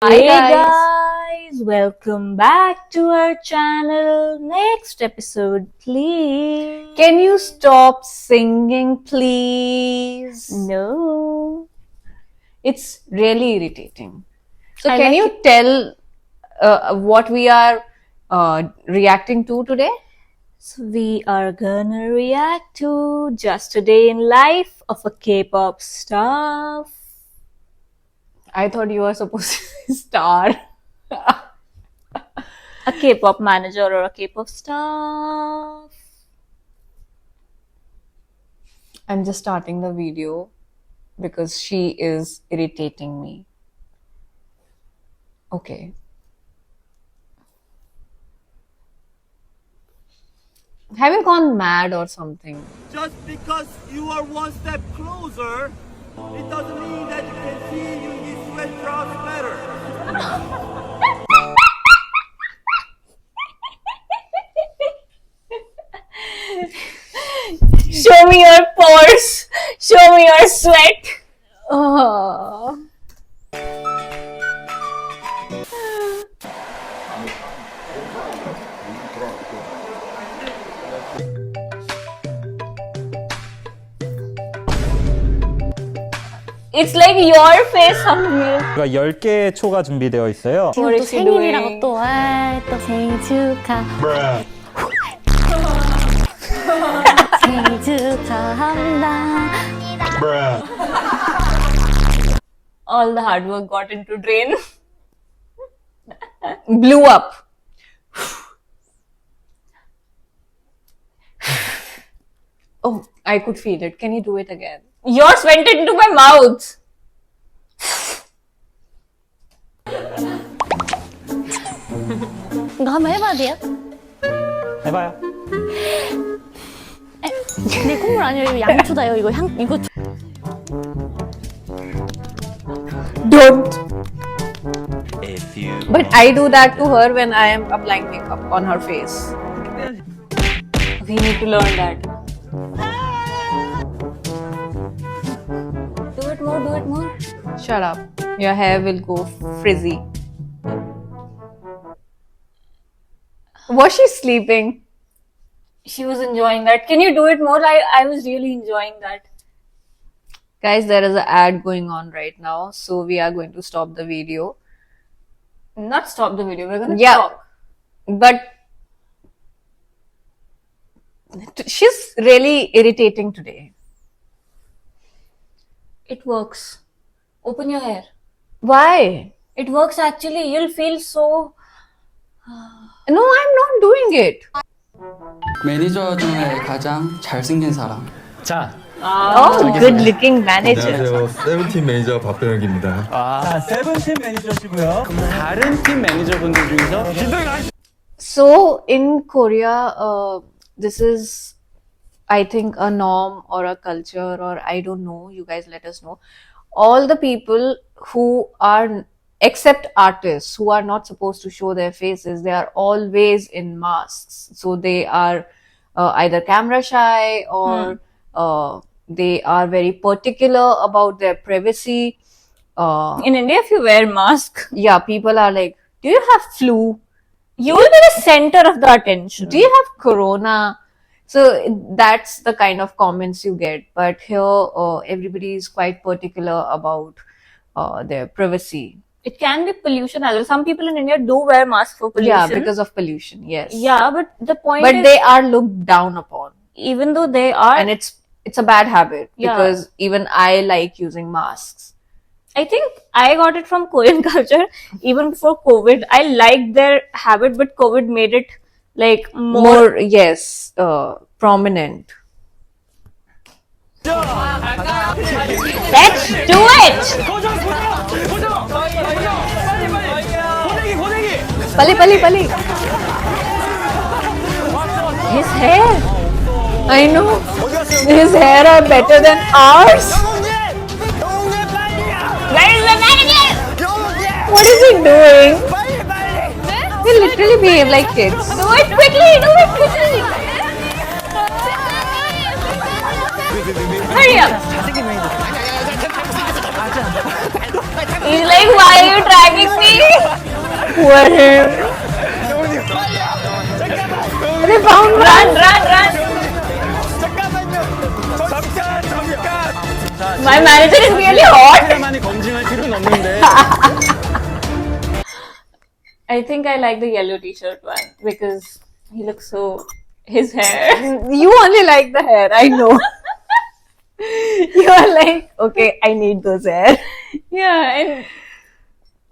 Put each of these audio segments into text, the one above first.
Hey guys, welcome back to our channel. Next episode, please. Can you stop singing, please? No. It's really irritating. So, I can like you tell what we are reacting to today? So we are gonna react to Just a Day in Life of a K-pop star. I thought you were supposed to say star. A K-pop manager or a K-pop star. I'm just starting the video because she is irritating me. Okay. Have you gone mad or something? Just because you are one step closer, it doesn't mean that you can see Yoongi's sweat drops better. Show me your pores. Show me your sweat. Oh. It's like your face on me. 10개의 초가 준비되어 있어요. What 또 is she 생일이라고 doing? 또 생일 축하 생일 축하합니다. All the hard work got into drain. Blew up. Oh, I could feel it. Can you do it again? Yours went into my mouth. 이거 한번 해봐야 돼요? 해봐요. 내 콧물 아니에요. 이거 양초다요. 이거 이거 Don't. But I do that to her when I am applying makeup on her face. We need to learn that. Do it more, do it more. Shut up. Your hair will go frizzy. Was she sleeping? She was enjoying that. Can you do it more? I was really enjoying that. Guys, there is an ad going on right now, so we are going to stop the video. Not stop the video. We're gonna Yeah. talk. But she's really irritating today. It works. Open your hair. Why? It works actually. You'll feel so. No, I'm not doing it. 매니저 중에 가장 잘생긴 사람. 자, Oh, good looking manager. 안녕하세요. 세븐틴 매니저 박병혁입니다. 자, 세븐틴 매니저시고요. 다른 팀 매니저분들 중에서 So in Korea, this is, I think, a norm or a culture, or I don't know. You guys let us know. All the people who are, except artists, who are not supposed to show their faces, they are always in masks. So they are either camera shy or they are very particular about their privacy. In India, if you wear mask, Yeah, people are like, "Do you have flu? you will be the center of the attention. Do you have corona?" So that's the kind of comments you get. But here, everybody is quite particular about their privacy. It can be pollution as well. Some people in India do wear masks for pollution. Yeah, because of pollution. Yes. Yeah, but the point But is, they are looked down upon, even though they are, and it's a bad habit Yeah. because even I like using masks. I think I got it from Korean culture. Even before COVID, I liked their habit, but COVID made it like more. Yes, prominent. Let's do it. Pali. His hair. I know. His hair are better than ours. Where is the manager? What is he doing? They literally behave like kids. Do it quickly. Do it quickly. Hurry up. He's like, why are you trying dragging me. Poor him. They found run. My manager is really hot. 카메라만이 검증할 필요는 없는데. I think I like the yellow t-shirt one because he looks so. His hair. You only like the hair, I know. You are like, okay, I need those hair. Yeah, and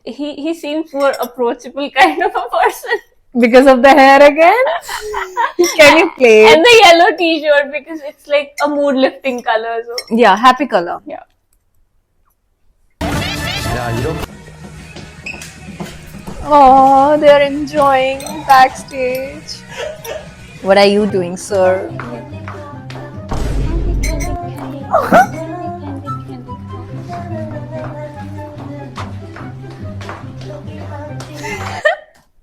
he seems more approachable kind of a person. Because of the hair again? Can you play it? And the yellow t-shirt because it's like a mood lifting color. So Yeah, happy color. yeah. 야 이렇게 Oh, they're enjoying backstage. What are you doing, sir?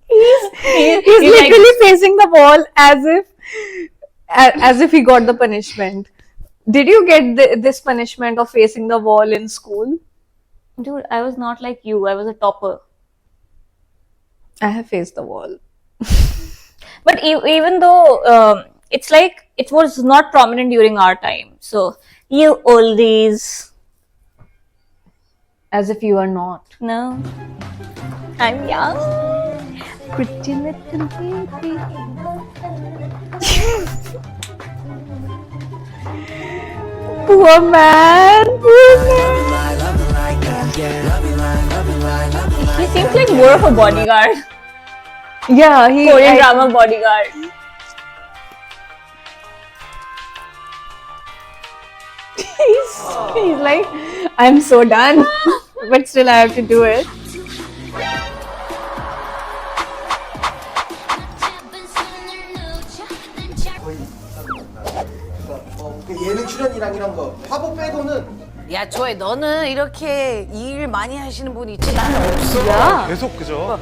He's literally facing the wall as if he got the punishment. Did you get this punishment of facing the wall in school? Dude, I was not like you. I was a topper. I have faced the wall. But even though it's like it was not prominent during our time. So you oldies. As if you are not. No. I'm young. Pretty little baby. Poor man. He seems like more of a bodyguard. Yeah, Korean drama bodyguard. He's like, I'm so done, but still I have to do it. 예능 출연이랑 이런 거 화보 빼고는 야, 조회, 너는 이렇게 일 많이 하시는 분이 있지? 나는 없어. 계속 그죠?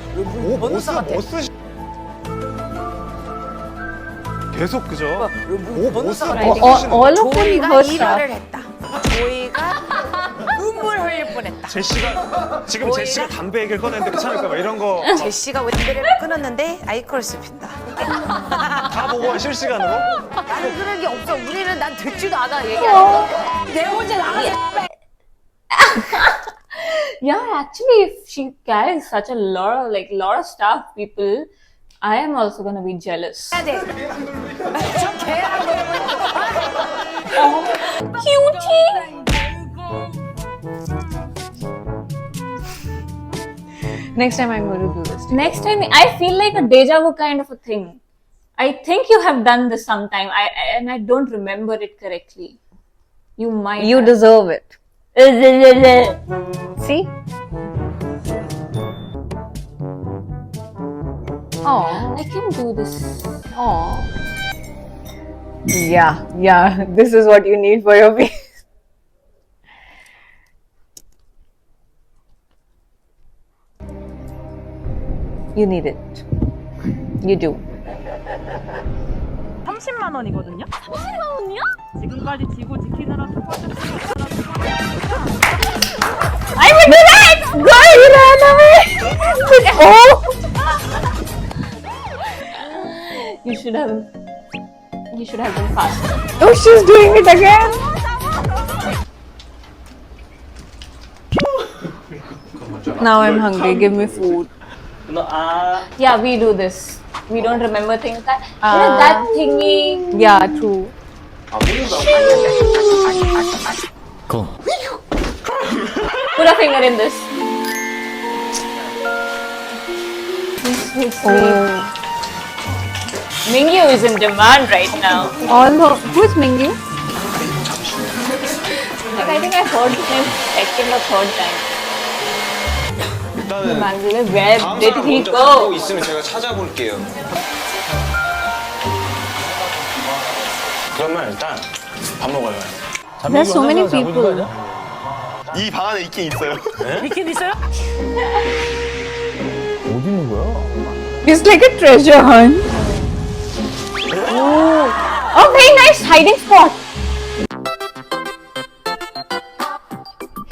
계속 그죠? All of them 조이가 hurt 일화를 stuff. 했다. 조이가 눈물 흘릴 뻔했다. 제시가 지금 제시가 담배 얘기를 꺼냈는데 괜찮을까 봐 이런 거 다 제시가 담배를 끊었는데 아이코르스 핀다. 보고 실시간으로 나는 그런 게 없어. 우리는 난 듣지도 않아 얘기하는 거. 내 혼자 나가서 Yeah, actually, if she carries such a lot of staff people, I am also gonna be jealous. 해야 돼. 저 개라고. Cutie. Next time I'm going to do this. Next time, I feel like a deja vu kind of a thing. I think you have done this sometime. And I don't remember it correctly. You might. You have. deserve it. See? Oh, I can do this. oh. Yeah. This is what you need for your face. You need it. You do. 30만 원이거든요. 30만 원이요? 지금까지 지고 지키느라 첫 번째 I will do that! Girl, you ran away! Oh! You should have been faster. Oh, she's doing it again! Now I'm hungry. Give me food. Yeah, we do this. We don't remember things that that thingy. Yeah, true. Put a finger in this. Oh. Mingyu is in demand right now. Who's Mingyu? Like, I think I heard his name second or third time. 일단은 Mangala, where 다음 did 사람 he 먼저 하고 go? 있으면 제가 찾아볼게요. 그러면 일단 밥 먹어요. There's so many people. 이 방 안에 있긴 있어요. 있긴 있어요? 어디 있는 거야? It's like a treasure hunt. Oh, very nice hiding spot.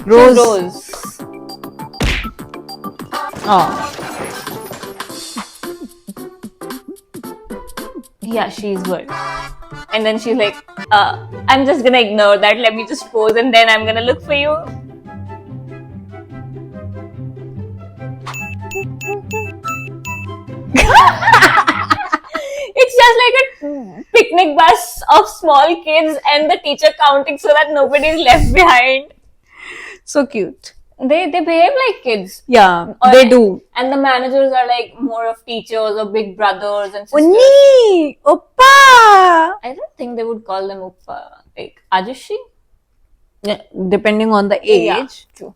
Rose. Oh. Yeah, she's good. And then she's like, I'm just gonna ignore that. Let me just pose and then I'm gonna look for you. It's just like a picnic bus of small kids and the teacher counting so that nobody is left behind. So cute. They behave like kids. Yeah, Or- they do. And the managers are like more of teachers or big brothers and sisters. Unni! Oppa! I don't think they would call them Uppa. Like Ajushi? Yeah, depending on the age. Yeah, true.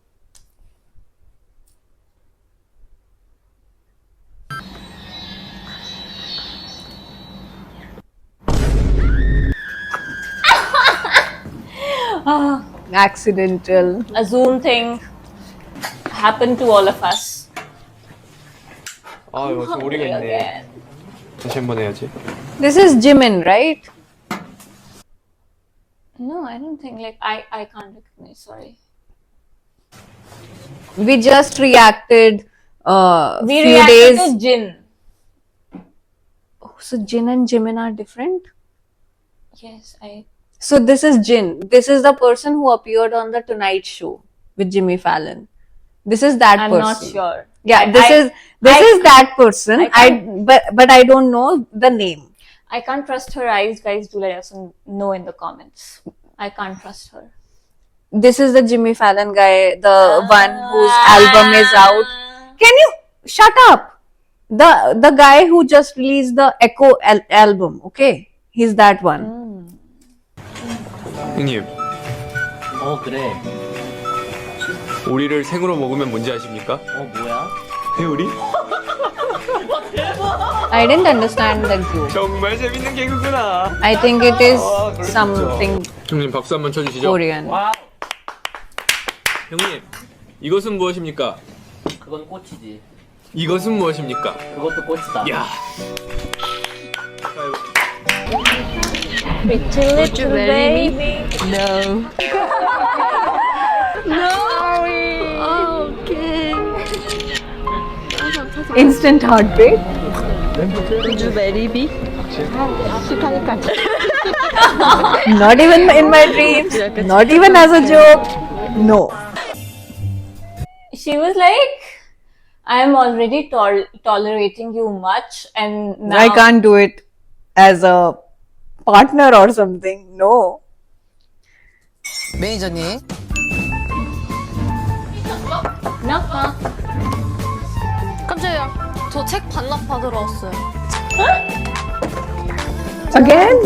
Accidental. A Zoom thing happened to all of us. 아 이거 좀 오리가 있네. Again. 다시 한번 해야지. This is Jimin, right? No, I don't think like I can't recognize. Sorry. We just reacted We few reacted days. to Jin. Oh, so Jin and Jimin are different? Yes, I. So this is Jin. This is the person who appeared on the Tonight Show with Jimmy Fallon. This is that I'm person. not sure. Yeah, this is that person. But I don't know the name. I can't trust her eyes, guys. Do let us know in the comments. I can't trust her. This is the Jimmy Fallon guy, the one whose album is out. Can you shut up? The guy who just released the Echo album. Okay, he's that one. 형님, 그래. 오리를 생으로 먹으면 뭔지 아십니까? 뭐야? 회오리? I didn't understand the joke. 정말 재밌는 개그구나. I think it is 그렇죠. something 형님 박수 한번 쳐주시죠. Korean. 형님, 이것은 무엇입니까? 그건 꽃이지. 이것은 무엇입니까? 그것도 꽃이다. 야. Pretty little baby. Instant heartbreak. Not even in my dreams. Not even as a joke. No. She was like, I'm already tolerating you much, and now I can't do it as a partner or something. No. 매니저님. Knock. 깜짝이야. 저 책 반납받으러 왔어요. Again?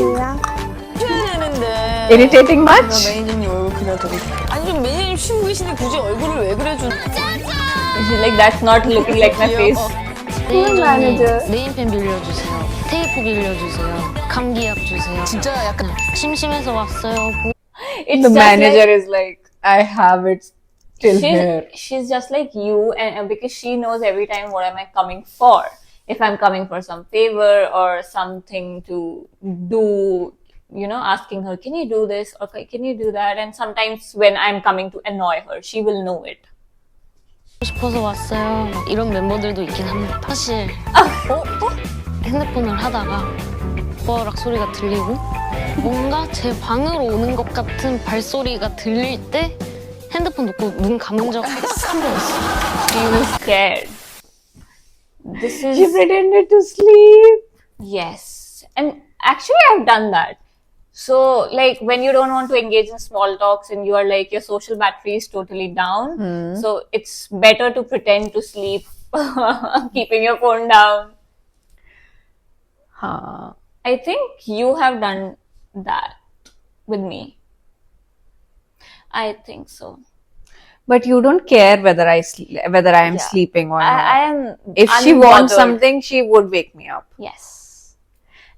줘야 되는데. Irritating much? 매니저님 얼굴 그냥 되게. 아니 좀 매니저님 쉬고 계시는데 굳이 얼굴을 왜 그래 주? She's like, that's not looking like my face. 매니저님 네임펜 빌려주세요. 테이프 빌려주세요. 감기약 주세요. 진짜 약간 심심해서 왔어요. It's The just manager like, is like, I have it till here. she's just like you, and because she knows every time what am I coming for. If I'm coming for some favor or something to do, you know, asking her, can you do this or can you do that? And sometimes when I'm coming to annoy her, she will know it. 싶어서 왔어요. 이런 멤버들도 있긴 합니다. 사실 핸드폰을 하다가 뻐락 소리가 들리고 뭔가 제 방으로 오는 것 같은 발소리가 들릴 때 핸드폰 놓고 눈 감은 적 한 번 있어요. She was scared. This is She pretended to sleep. yes, and actually I've done that. So like when you don't want to engage in small talks and you are like your social battery is totally down, so it's better to pretend to sleep, keeping your phone down. Huh. I think you have done that with me. I think so. But you don't care whether I am sleeping or not. I am. If she wants unbothered. something, she would wake me up. Yes.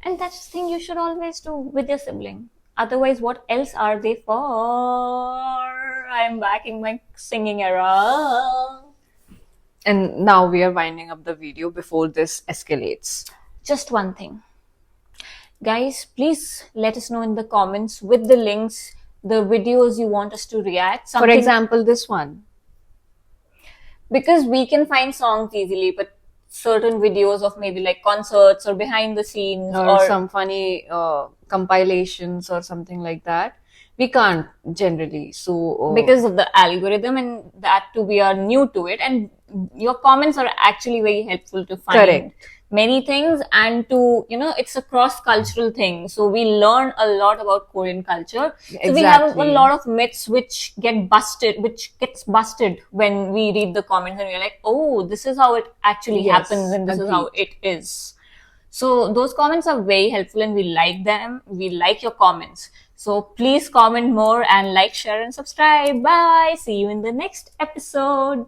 And that's the thing you should always do with your sibling. Otherwise, what else are they for? I'm back in my singing era. And now we are winding up the video before this escalates. Just one thing. Guys, please let us know in the comments with the links, the videos you want us to react. For example, this one. because we can find songs easily, but certain videos of maybe like concerts or behind the scenes or some funny compilations or something like that, we can't generally. So because of the algorithm, and that too we are new to it, and your comments are actually very helpful to find Correct. many things, and to, you know, it's a cross cultural thing, so we learn a lot about Korean culture. So we have a Exactly. lot of myths which gets busted when we read the comments, and we're like, oh, this is how it actually Yes, happens, and this is how it is. So those comments are very helpful, and we like them. We like your comments. So please comment more and like, share, and subscribe. Bye. See you in the next episode.